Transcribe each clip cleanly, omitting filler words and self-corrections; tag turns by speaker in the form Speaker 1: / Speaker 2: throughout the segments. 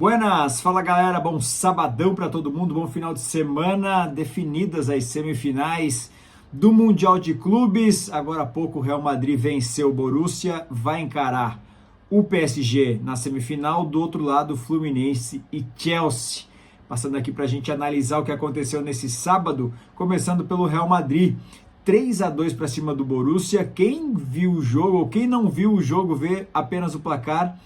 Speaker 1: Buenas, fala galera, bom sabadão para todo mundo, bom final de semana, definidas as semifinais do Mundial de Clubes. Agora há pouco o Real Madrid venceu o Borussia, vai encarar o PSG na semifinal, do outro lado Fluminense e Chelsea. Passando aqui para a gente analisar o que aconteceu nesse sábado, começando pelo Real Madrid. 3-2 para cima do Borussia. Quem viu o jogo ou quem não viu o jogo, vê apenas o placar,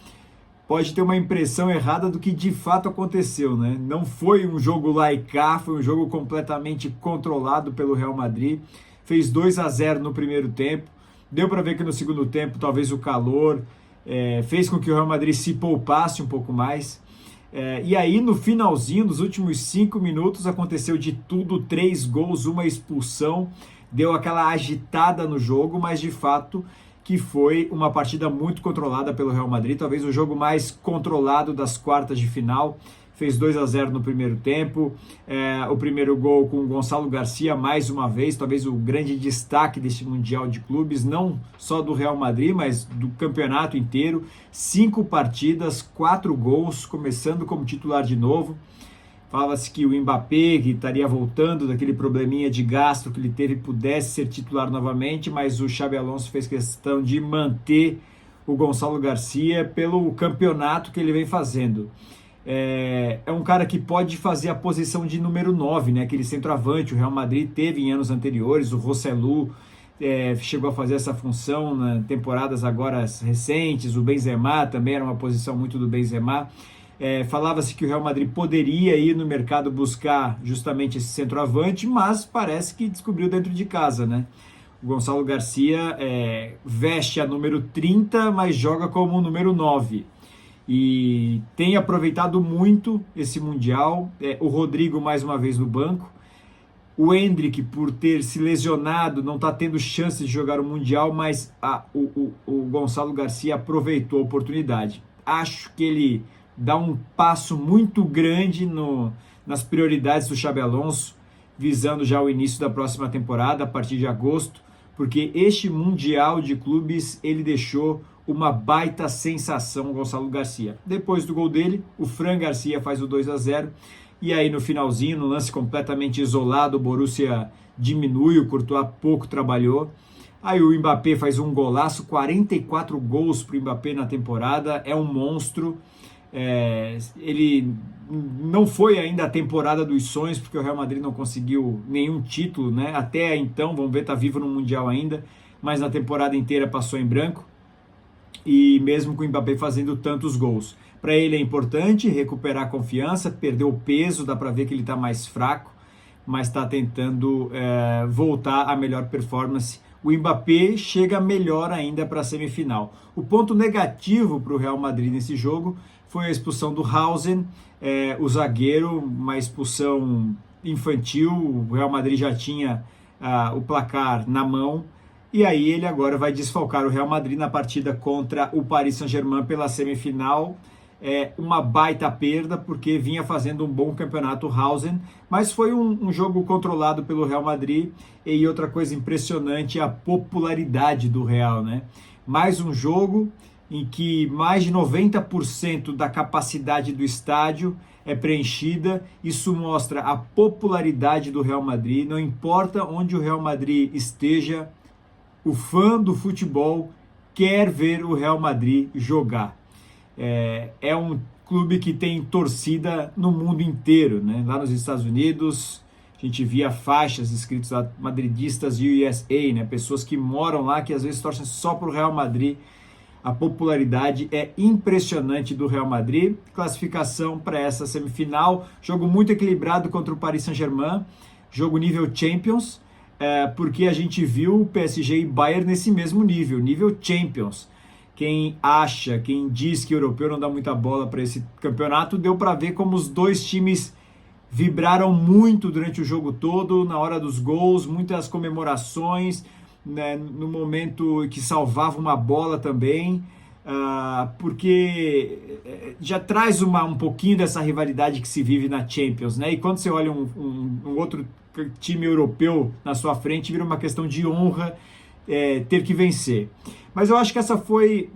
Speaker 1: pode ter uma impressão errada do que de fato aconteceu, né? Não foi um jogo lá e cá, foi um jogo completamente controlado pelo Real Madrid. Fez 2-0 no primeiro tempo. Deu para ver que no segundo tempo, talvez o calor fez com que o Real Madrid se poupasse um pouco mais. E aí, no finalzinho, nos últimos 5 minutos, aconteceu de tudo: 3 gols, uma expulsão. Deu aquela agitada no jogo, mas de fato que foi uma partida muito controlada pelo Real Madrid, talvez o jogo mais controlado das quartas de final. Fez 2-0 no primeiro tempo, o primeiro gol com o Gonçalo Garcia mais uma vez, talvez o grande destaque deste Mundial de Clubes, não só do Real Madrid, mas do campeonato inteiro. 5 partidas, 4 gols, começando como titular de novo. Falava-se que o Mbappé, que estaria voltando daquele probleminha de gastro que ele teve, pudesse ser titular novamente, mas o Xabi Alonso fez questão de manter o Gonçalo Garcia pelo campeonato que ele vem fazendo. É um cara que pode fazer a posição de número 9, né? Aquele centroavante. O Real Madrid teve em anos anteriores, o Rosselló chegou a fazer essa função nas temporadas agora recentes. O Benzema também era uma posição muito do Benzema. Falava-se que o Real Madrid poderia ir no mercado buscar justamente esse centroavante, mas parece que descobriu dentro de casa, né? O Gonçalo Garcia veste a número 30, mas joga como número 9. E tem aproveitado muito esse Mundial. O Rodrigo mais uma vez no banco. O Endrick, por ter se lesionado, não está tendo chance de jogar o Mundial, mas o Gonçalo Garcia aproveitou a oportunidade. Acho que ele dá um passo muito grande nas prioridades do Xabi Alonso, visando já o início da próxima temporada, a partir de agosto, porque este Mundial de Clubes ele deixou uma baita sensação, o Gonçalo Garcia. Depois do gol dele, o Fran Garcia faz o 2-0, e aí no finalzinho, no lance completamente isolado, o Borussia diminui, o Courtois pouco trabalhou. Aí o Mbappé faz um golaço, 44 gols para o Mbappé na temporada, é um monstro. Ele não foi ainda a temporada dos sonhos, porque o Real Madrid não conseguiu nenhum título, né? Até então, vamos ver, tá vivo no Mundial ainda, mas na temporada inteira passou em branco, e mesmo com o Mbappé fazendo tantos gols. Para ele é importante recuperar a confiança, perdeu o peso, dá para ver que ele está mais fraco, mas está tentando voltar à melhor performance. O Mbappé chega melhor ainda para a semifinal. O ponto negativo para o Real Madrid nesse jogo foi a expulsão do Haaland, o zagueiro, uma expulsão infantil. O Real Madrid já tinha o placar na mão, e aí ele agora vai desfalcar o Real Madrid na partida contra o Paris Saint-Germain pela semifinal. Uma baita perda, porque vinha fazendo um bom campeonato o Haaland, mas foi um jogo controlado pelo Real Madrid. E outra coisa impressionante é a popularidade do Real, né? Mais um jogo em que mais de 90% da capacidade do estádio é preenchida. Isso mostra a popularidade do Real Madrid. Não importa onde o Real Madrid esteja, o fã do futebol quer ver o Real Madrid jogar. É um clube que tem torcida no mundo inteiro, né? Lá nos Estados Unidos, a gente via faixas escritas lá, madridistas USA, né? Pessoas que moram lá, que às vezes torcem só para o Real Madrid. A popularidade é impressionante do Real Madrid. Classificação para essa semifinal. Jogo muito equilibrado contra o Paris Saint-Germain. Jogo nível Champions, porque a gente viu o PSG e Bayern nesse mesmo nível Champions. Quem diz que o europeu não dá muita bola para esse campeonato, deu para ver como os dois times vibraram muito durante o jogo todo, na hora dos gols, muitas comemorações, né, no momento que salvava uma bola também, porque já traz um pouquinho dessa rivalidade que se vive na Champions, né? E quando você olha um outro time europeu na sua frente, vira uma questão de honra ter que vencer. Mas eu acho que essa foi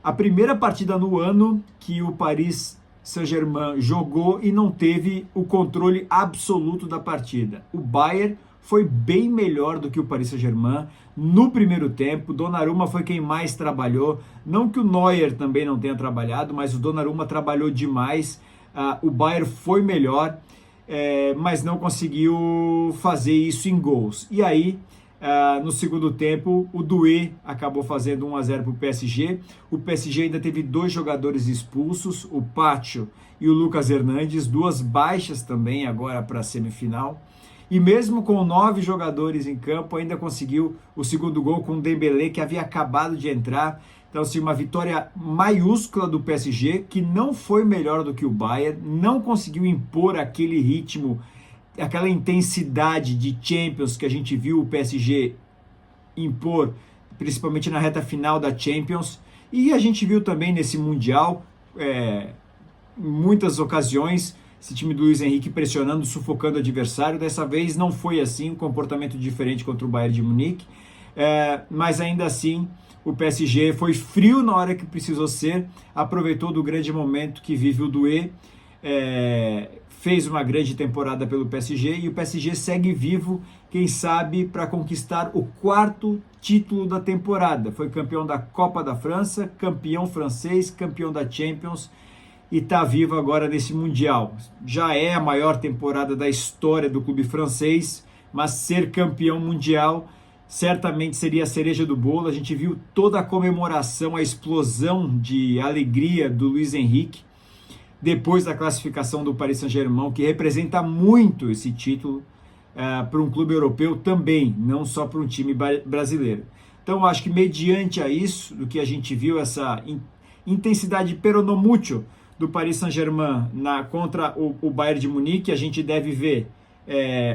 Speaker 1: a primeira partida no ano que o Paris Saint-Germain jogou e não teve o controle absoluto da partida. O Bayern foi bem melhor do que o Paris Saint-Germain no primeiro tempo. Donnarumma foi quem mais trabalhou. Não que o Neuer também não tenha trabalhado, mas o Donnarumma trabalhou demais. O Bayern foi melhor, mas não conseguiu fazer isso em gols. E aí, no segundo tempo, o Doué acabou fazendo 1-0 para o PSG. O PSG ainda teve 2 jogadores expulsos, o Pacho e o Lucas Hernandes, 2 baixas também agora para a semifinal. E mesmo com 9 jogadores em campo, ainda conseguiu o segundo gol com o Dembélé, que havia acabado de entrar. Então, assim, uma vitória maiúscula do PSG, que não foi melhor do que o Bayern, não conseguiu impor aquele ritmo, aquela intensidade de Champions que a gente viu o PSG impor, principalmente na reta final da Champions. E a gente viu também nesse Mundial, em muitas ocasiões, esse time do Luiz Henrique pressionando, sufocando o adversário. Dessa vez não foi assim, um comportamento diferente contra o Bayern de Munique, mas ainda assim o PSG foi frio na hora que precisou ser, aproveitou do grande momento que vive o Doué, fez uma grande temporada pelo PSG e o PSG segue vivo, quem sabe, para conquistar o 4º título da temporada. Foi campeão da Copa da França, campeão francês, campeão da Champions, e está vivo agora nesse Mundial. Já é a maior temporada da história do clube francês, mas ser campeão mundial certamente seria a cereja do bolo. A gente viu toda a comemoração, a explosão de alegria do Luiz Henrique depois da classificação do Paris Saint-Germain, que representa muito esse título para um clube europeu também, não só para um time brasileiro. Então, acho que mediante a isso, do que a gente viu, essa intensidade peronomútil do Paris Saint-Germain contra o Bayern de Munique, a gente deve ver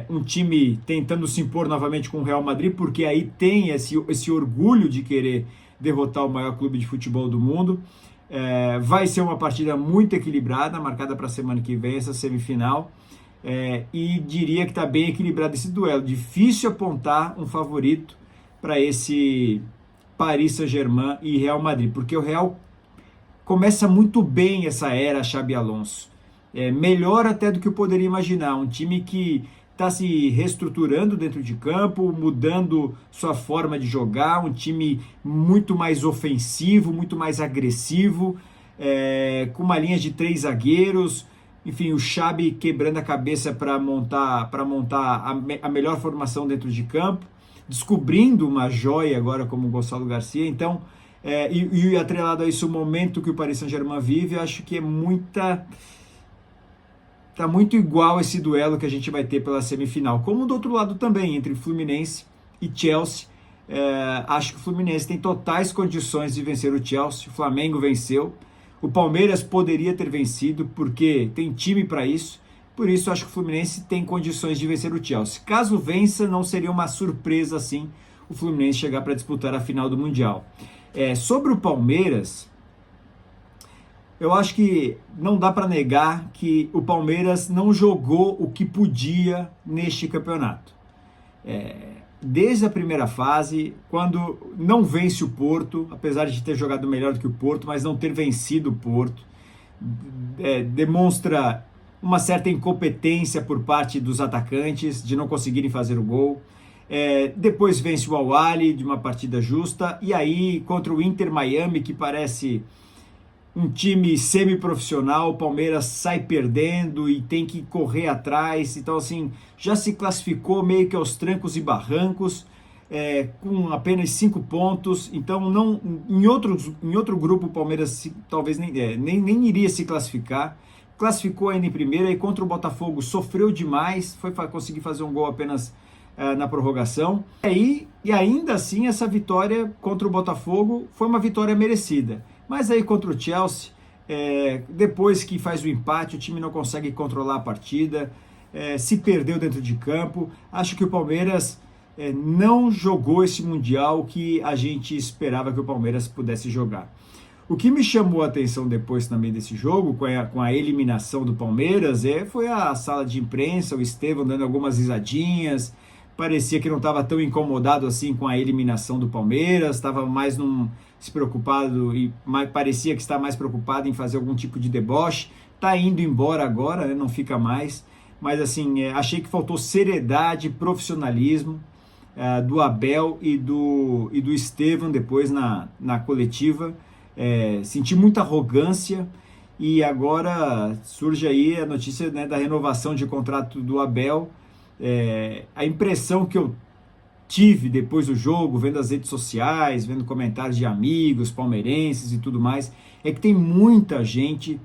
Speaker 1: um time tentando se impor novamente com o Real Madrid, porque aí tem esse orgulho de querer derrotar o maior clube de futebol do mundo. Vai ser uma partida muito equilibrada, marcada para a semana que vem, essa semifinal, e diria que está bem equilibrado esse duelo. Difícil apontar um favorito para esse Paris Saint-Germain e Real Madrid, porque o Real começa muito bem essa era Xabi Alonso. Melhor até do que eu poderia imaginar. Um time que está se reestruturando dentro de campo, mudando sua forma de jogar, um time muito mais ofensivo, muito mais agressivo, com uma linha de 3 zagueiros. Enfim, o Xabi quebrando a cabeça para montar a melhor formação dentro de campo, descobrindo uma joia agora como o Gonçalo Garcia. Então, e atrelado a isso o momento que o Paris Saint-Germain vive, acho que tá muito igual esse duelo que a gente vai ter pela semifinal. Como do outro lado também, entre Fluminense e Chelsea. Acho que o Fluminense tem totais condições de vencer o Chelsea. O Flamengo venceu. O Palmeiras poderia ter vencido, porque tem time para isso. Por isso, acho que o Fluminense tem condições de vencer o Chelsea. Caso vença, não seria uma surpresa assim o Fluminense chegar para disputar a final do Mundial. Sobre o Palmeiras, eu acho que não dá para negar que o Palmeiras não jogou o que podia neste campeonato. Desde a primeira fase, quando não vence o Porto, apesar de ter jogado melhor do que o Porto, mas não ter vencido o Porto, demonstra uma certa incompetência por parte dos atacantes, de não conseguirem fazer o gol. Depois vence o Al-Ahly de uma partida justa, e aí contra o Inter Miami, que parece um time semi-profissional, o Palmeiras sai perdendo e tem que correr atrás. Então, assim, já se classificou meio que aos trancos e barrancos, com apenas 5 pontos. Então, não, em outro grupo, o Palmeiras talvez nem iria se classificar. Classificou ainda em primeira, e contra o Botafogo sofreu demais, foi conseguir fazer um gol apenas na prorrogação. E ainda assim, essa vitória contra o Botafogo foi uma vitória merecida. Mas aí contra o Chelsea, depois que faz o empate, o time não consegue controlar a partida, se perdeu dentro de campo. Acho que o Palmeiras não jogou esse Mundial que a gente esperava que o Palmeiras pudesse jogar. O que me chamou a atenção depois também desse jogo, com a eliminação do Palmeiras, foi a sala de imprensa, o Estevão dando algumas risadinhas. Parecia que não estava tão incomodado assim com a eliminação do Palmeiras, estava mais num se preocupado e parecia que está mais preocupado em fazer algum tipo de deboche. Está indo embora agora, né? Não fica mais. Mas assim, achei que faltou seriedade, profissionalismo do Abel e do Estevão depois na coletiva. Senti muita arrogância e agora surge aí a notícia, né, da renovação de contrato do Abel. A impressão que eu tive depois do jogo, vendo as redes sociais, vendo comentários de amigos, palmeirenses e tudo mais, é que tem muita gente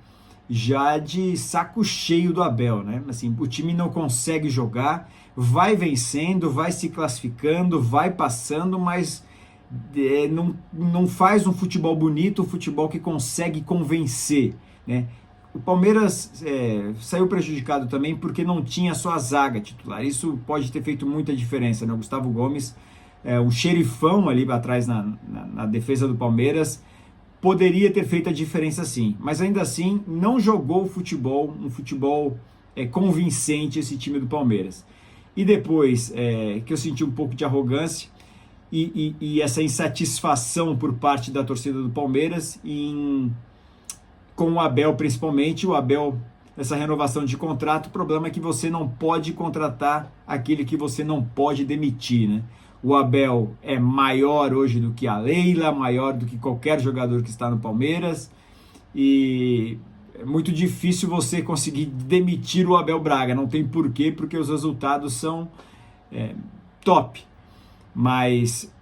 Speaker 1: já de saco cheio do Abel, né? Assim, o time não consegue jogar, vai vencendo, vai se classificando, vai passando, mas não faz um futebol bonito, um futebol que consegue convencer, né? O Palmeiras saiu prejudicado também porque não tinha só a zaga titular. Isso pode ter feito muita diferença, né? O Gustavo Gomes, um xerifão ali atrás na defesa do Palmeiras, poderia ter feito a diferença sim. Mas ainda assim, não jogou um futebol convincente esse time do Palmeiras. E depois que eu senti um pouco de arrogância e essa insatisfação por parte da torcida do Palmeiras com o Abel principalmente, o Abel, essa renovação de contrato, o problema é que você não pode contratar aquele que você não pode demitir, né? O Abel é maior hoje do que a Leila, maior do que qualquer jogador que está no Palmeiras, e é muito difícil você conseguir demitir o Abel Braga, não tem porquê, porque os resultados são top, mas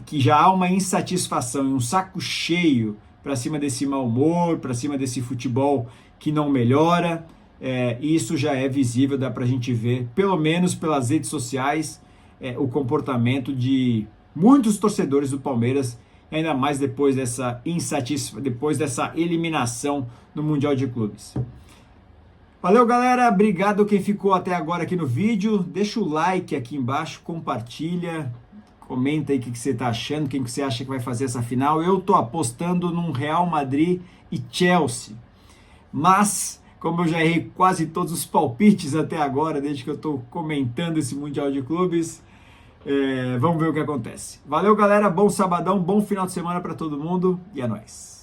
Speaker 1: que já há uma insatisfação e um saco cheio para cima desse mau humor, para cima desse futebol que não melhora, isso já é visível, dá para a gente ver, pelo menos pelas redes sociais, o comportamento de muitos torcedores do Palmeiras, ainda mais depois dessa eliminação no Mundial de Clubes. Valeu, galera, obrigado quem ficou até agora aqui no vídeo, deixa o like aqui embaixo, compartilha, comenta aí o que você está achando, quem que você acha que vai fazer essa final. Eu estou apostando num Real Madrid e Chelsea, mas como eu já errei quase todos os palpites até agora, desde que eu estou comentando esse Mundial de Clubes, vamos ver o que acontece. Valeu, galera, bom sabadão, bom final de semana para todo mundo e é nóis.